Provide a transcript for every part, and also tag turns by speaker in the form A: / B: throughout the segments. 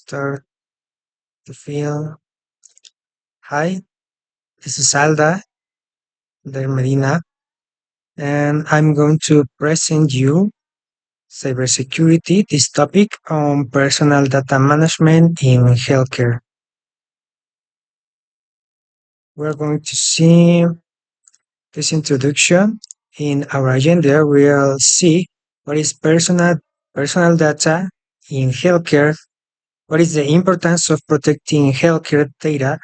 A: Start the film. Hi, this is Alda de Medina, and I'm going to present you cybersecurity, this topic on personal data management in healthcare. We're going to see this introduction. In our agenda, we'll see what is personal data in healthcare, what is the importance of protecting healthcare data,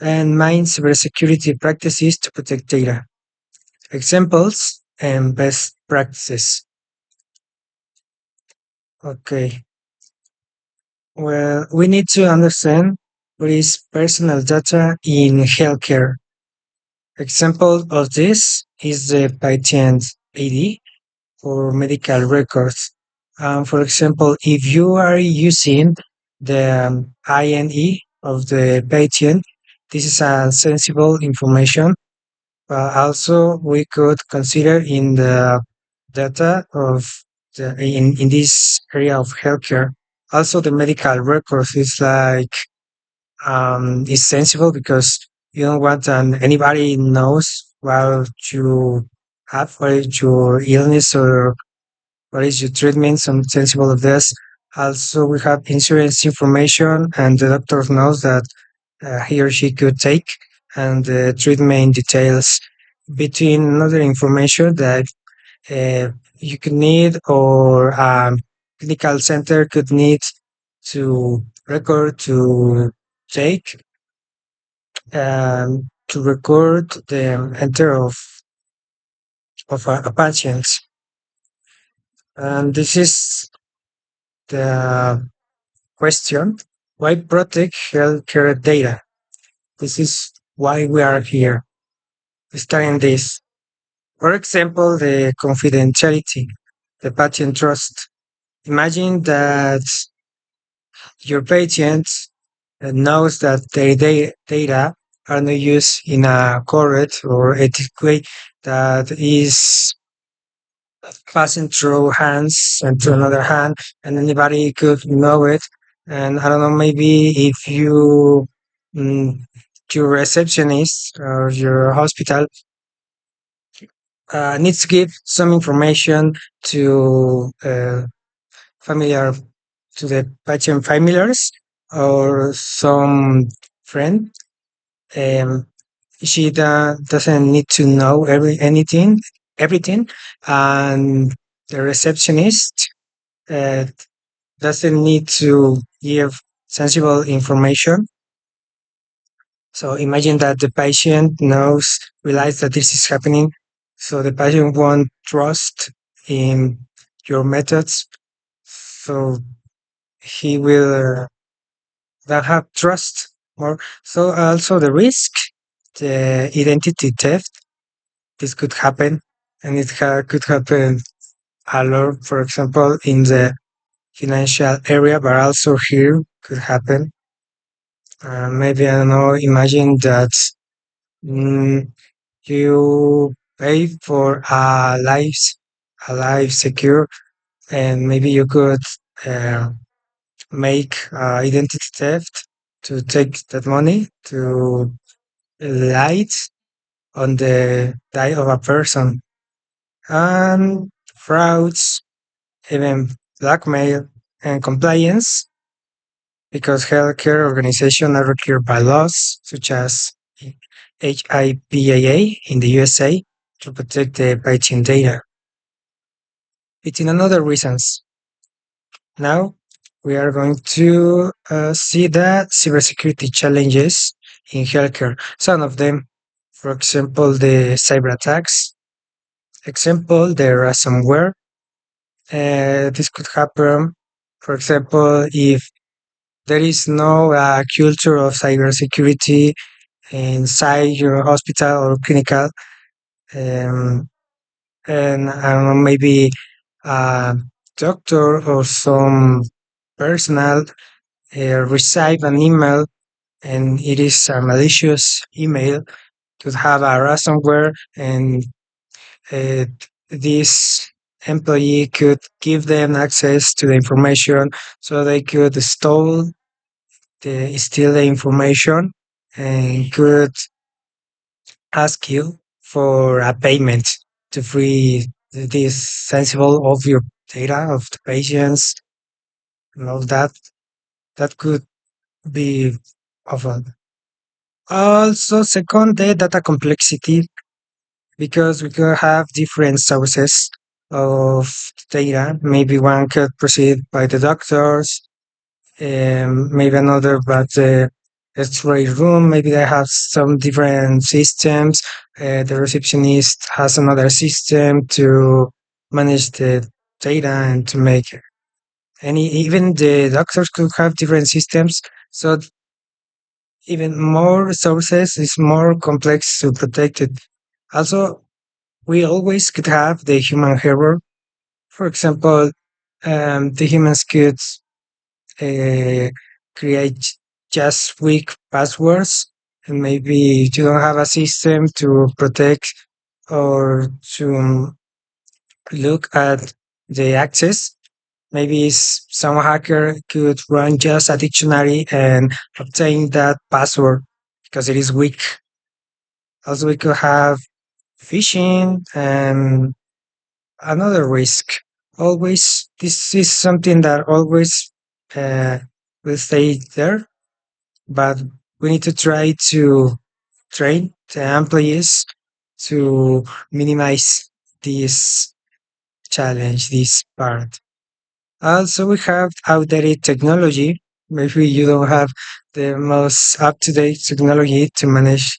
A: and main cybersecurity practices to protect data. Examples and best practices. Okay. Well, we need to understand what is personal data in healthcare. Example of this is the patient ID or medical records. For example, if you are using the INE of the patient, this is a sensible information. But also, we could consider in the data of in this area of healthcare. Also, the medical records is like is sensible because you don't want anybody knows what you have, what is your illness or what is your treatment. Some sensible of this. Also, we have insurance information, and the doctor knows that he or she could take, and the treatment details between another information that you could need or clinical center could need to record to take to record the enter of a patient. And this is the question: why protect healthcare data? This is why we are here studying this. For example, the confidentiality, the patient trust. Imagine that your patient knows that their data are not used in a correct or ethical way, that is passing through hands and to another hand, and anybody could know it. And I don't know, maybe if you, mm, your receptionist or your hospital needs to give some information to familiar to the patient familiars or some friend. Um, she doesn't need to know everything, and the receptionist uh, doesn't need to give sensible information. So imagine that the patient realize that this is happening. So the patient won't trust in your methods. So he will not have trust more. So also the risk, the identity theft, this could happen, and could happen a lot. For example, in the financial area, but also here could happen. Maybe I don't know. Imagine that mm, you pay for a life secure, and maybe you could uh, make identity theft to take that money to light on the die of a person, and frauds, even blackmail and compliance, because healthcare organizations are required by laws such as HIPAA in the USA to protect the patient data. It's in another reasons. Now we are going to see the cybersecurity challenges in healthcare. Some of them, for example, the cyber attacks. Example, the ransomware. This could happen, for example, if there is no culture of cybersecurity inside your hospital or clinical. Um, and I don't know, maybe a doctor or some personnel receive an email and it is a malicious email, could have a ransomware, and uh, this employee could give them access to the information so they could stole steal the information and could ask you for a payment to free this sensible of your data of the patients and all that. That could be awful. Also, second, the data complexity, because we could have different sources of data. Maybe one could proceed by the doctors, maybe another by the X-ray room. Maybe they have some different systems. The receptionist has another system to manage the data and to make any. Even the doctors could have different systems. So even more sources is more complex to protect it. Also, we always could have the human error. For example, the humans could uh, create just weak passwords, and maybe you don't have a system to protect or to look at the access. Maybe some hacker could run just a dictionary and obtain that password because it is weak. Also, we could have phishing and another risk. Always, this is something that always uh, will stay there, but we need to try to train the employees to minimize this challenge, this part. Also, we have outdated technology. Maybe you don't have the most up to date technology to manage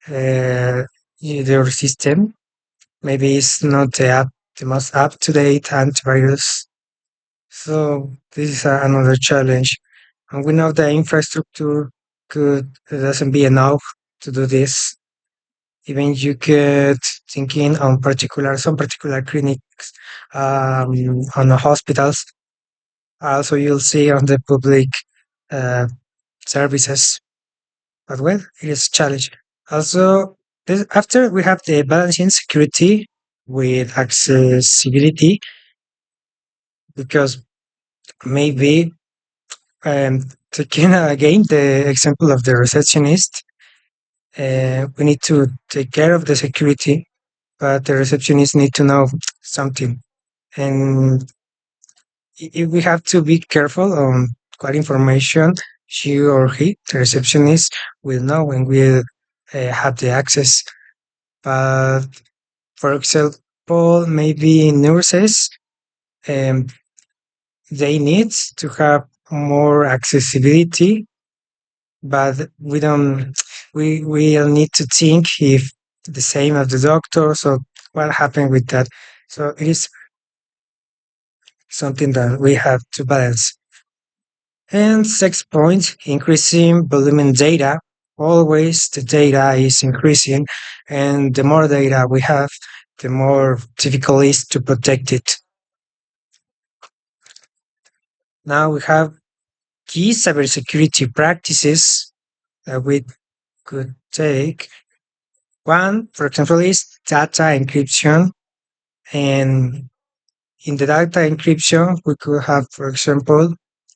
A: uh, your system. Maybe it's not the most up to date antivirus. So this is another challenge. And we know the infrastructure could doesn't be enough to do this. Even you could thinking on some particular clinics, on the hospitals. Also, you'll see on the public uh, services. But well, it is a challenge. Also, after we have the balancing security with accessibility, because maybe taking again the example of the receptionist, we need to take care of the security, but the receptionist need to know something, and we have to be careful on what information she or he, the receptionist, will know and will have the access. But for example, maybe nurses, um, they need to have more accessibility, but we don't need to think if the same as the doctor. So what happened with that? So it is something that we have to balance. And sixth point, increasing volume in data. Always the data is increasing, and the more data we have, the more difficult it is to protect it. Now we have key cybersecurity practices that we could take. One, for example, is data encryption. And in the data encryption, we could have, for example,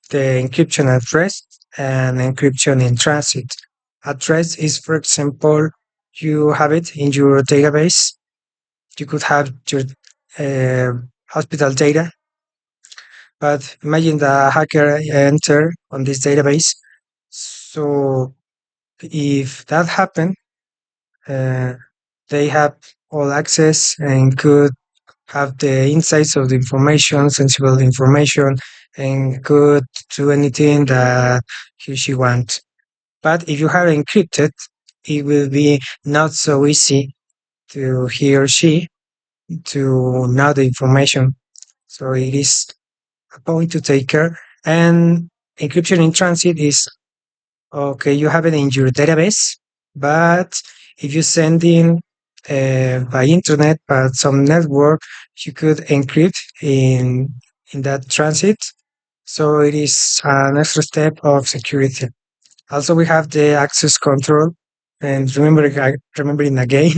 A: the encryption at rest and encryption in transit. At rest is, for example, you have it in your database. You could have your hospital data, but imagine the hacker enter on this database. So if that happened, uh, they have all access and could have the insights of the information, sensible information, and could do anything that he or she wants. But if you have encrypted, it will be not so easy to he or she to know the information. So it is a point to take care. And encryption in transit is okay, you have it in your database, but if you send in by internet, by some network, you could encrypt in that transit. So it is an extra step of security. Also, we have the access control. And remembering again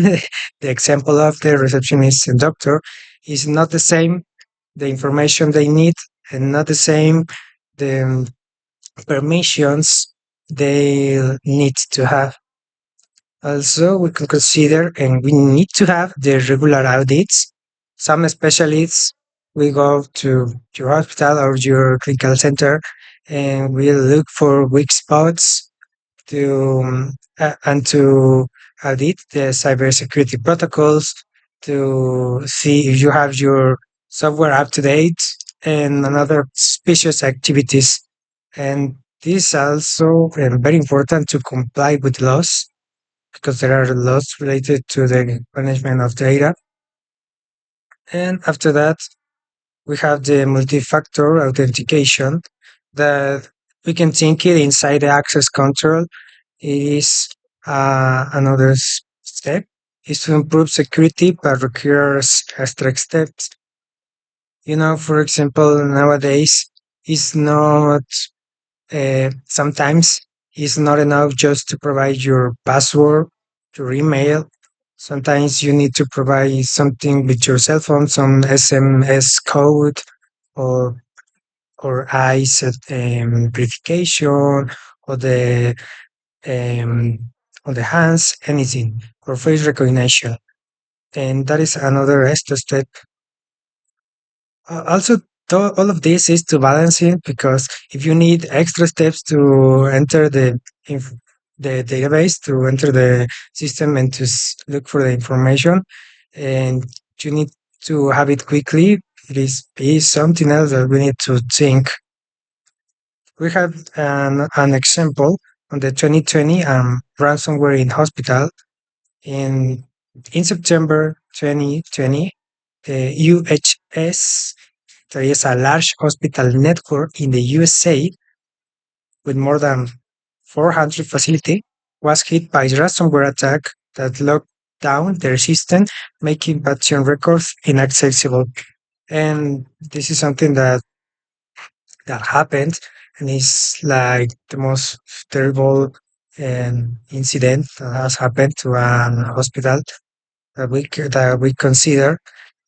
A: the example of the receptionist and doctor is not the same. The information they need and not the same the permissions they need to have. Also, we can consider and we need to have the regular audits. Some specialists will go to your hospital or your clinical center and will look for weak spots to and to audit the cybersecurity protocols to see if you have your software up to date and another suspicious activities. And this is also very important to comply with laws because there are laws related to the management of data. And after that, we have the multi-factor authentication that we can think it inside the access control. It is another step is to improve security, but requires extra steps. For example, nowadays it's not sometimes it's not enough just to provide your password, your email. Sometimes you need to provide something with your cell phone, some SMS code or eyes verification or the um, on the hands, anything, or face recognition. And that is another extra step. Also, all of this is to balance it because if you need extra steps to enter the database, to enter the system and to look for the information, and you need to have it quickly, is something else that we need to think. We have an example on the 2020 ransomware in hospital. In in September 2020, the UHS, there is a large hospital network in the USA with more than 400 facilities, was hit by ransomware attack that locked down their system, making patient records inaccessible. And this is something that happened, and it's like the most terrible incident that has happened to an hospital that we consider.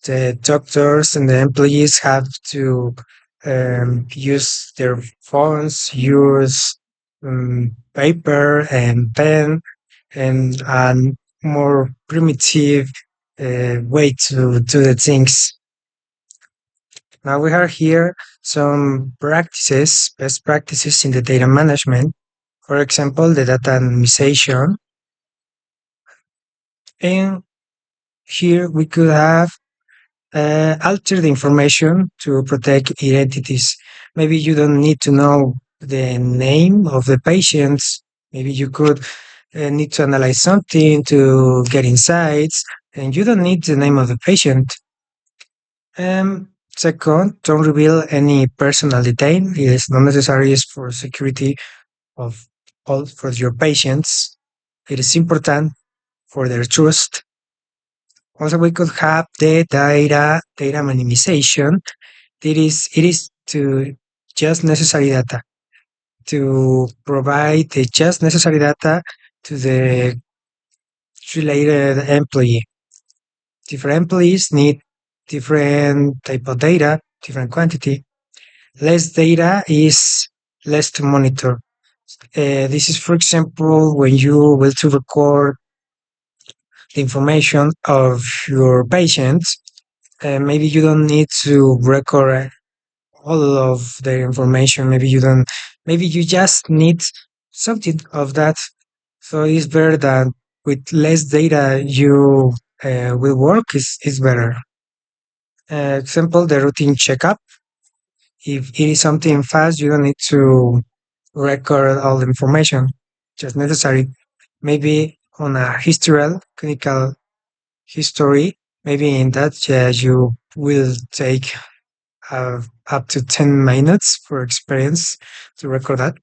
A: The doctors and the employees have to use their phones, use paper and pen, and a more primitive way to do the things. Now we have here some practices, best practices in the data management. For example, the data anonymization. And here we could have alter the information to protect identities. Maybe you don't need to know the name of the patients. Maybe you could need to analyze something to get insights, and you don't need the name of the patient. Second, don't reveal any personal detail. It is not necessary for security of all for your patients. It is important for their trust. Also, we could have the data minimization. It is to just necessary data to provide the just necessary data to the related employee. Different employees need different type of data, different quantity. Less data is less to monitor. This is, for example, when you will to record the information of your patients. Maybe you don't need to record all of the information. Maybe you don't. Maybe you just need something of that. So it's better that with less data you will work. Is better. Example, the routine checkup. If it is something fast, you don't need to record all the information. Just necessary. Maybe on a historical clinical history, maybe in that you will take up to 10 minutes for experience to record that.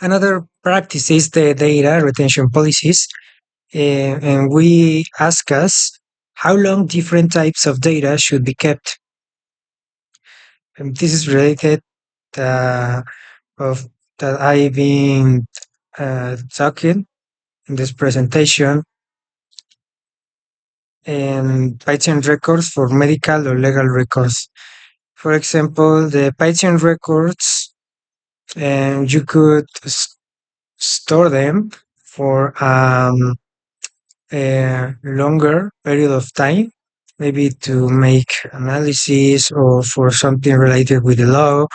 A: Another practice is the data retention policies. And we ask us how long different types of data should be kept. And this is related uh, of that I've been talking in this presentation and patient records for medical or legal records. For example, the patient records and you could store them for a longer period of time, maybe to make analysis or for something related with the law.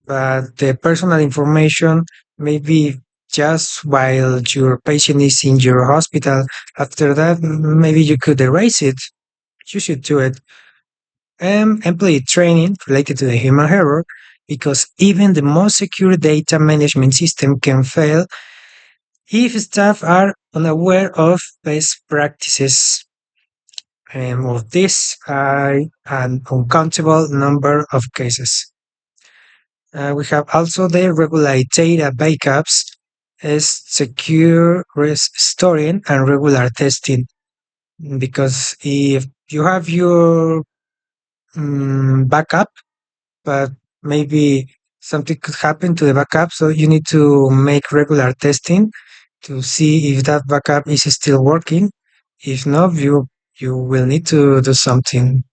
A: But the personal information, maybe just while your patient is in your hospital, after that, maybe you could erase it. You should do it. And employee training related to the human error, because even the most secure data management system can fail if staff are unaware of best practices. Of this are an uncountable number of cases. We have also the regular data backups, is secure storing and regular testing. Because if you have your backup, but maybe something could happen to the backup, so you need to make regular testing to see if that backup is still working. If not, you will need to do something.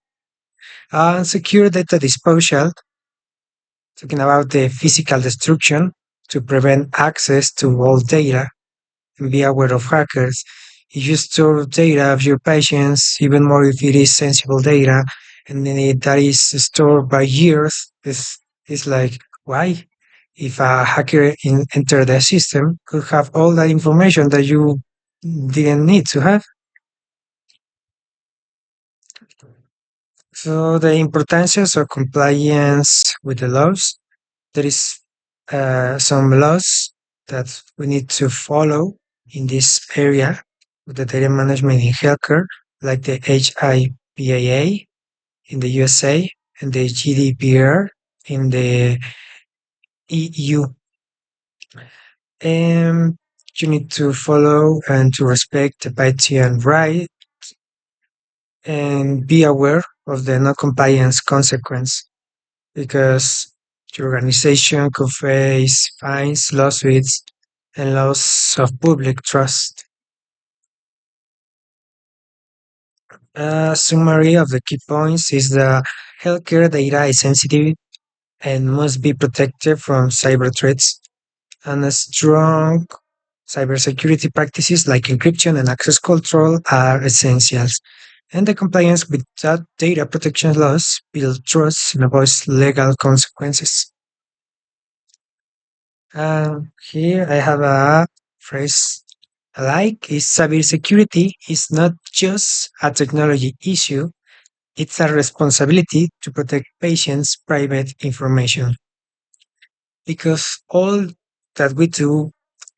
A: Secure data disposal, talking about the physical destruction to prevent access to all data and be aware of hackers. If you store data of your patients, even more if it is sensible data, and then that is stored by years, it's like, why? If a hacker enter the system, could have all that information that you didn't need to have. So the importance of compliance with the laws, there is some laws that we need to follow in this area with the data management in healthcare, like the HIPAA in the USA and the GDPR in the EU. And you need to follow and to respect the patient right and be aware of the non-compliance consequence, because your organization could face fines, lawsuits, and loss of public trust. A summary of the key points is that healthcare data is sensitive and must be protected from cyber threats, and a strong cybersecurity practices like encryption and access control are essentials. And the compliance with that data protection laws build trust and avoids legal consequences. Here I have a phrase I like, is cybersecurity is not just a technology issue, it's a responsibility to protect patients' private information. Because all that we do,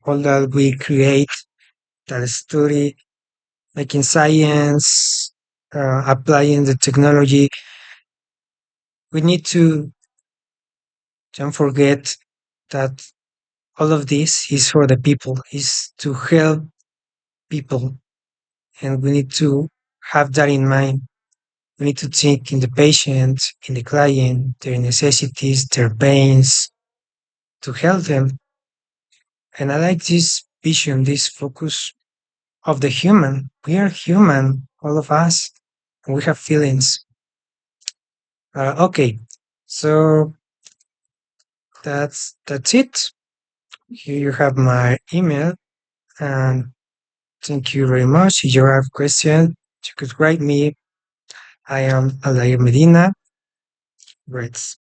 A: all that we create, that study, making science, applying the technology, we need to don't forget that all of this is for the people, is to help people, and we need to have that in mind. We need to think in the patient, in the client, their necessities, their pains, to help them. And I like this vision, this focus of the human. We are human, all of us, and we have feelings. Okay, so that's it. Here you have my email, and thank you very much. If you have questions, you could write me. I am Alair Medina. Great.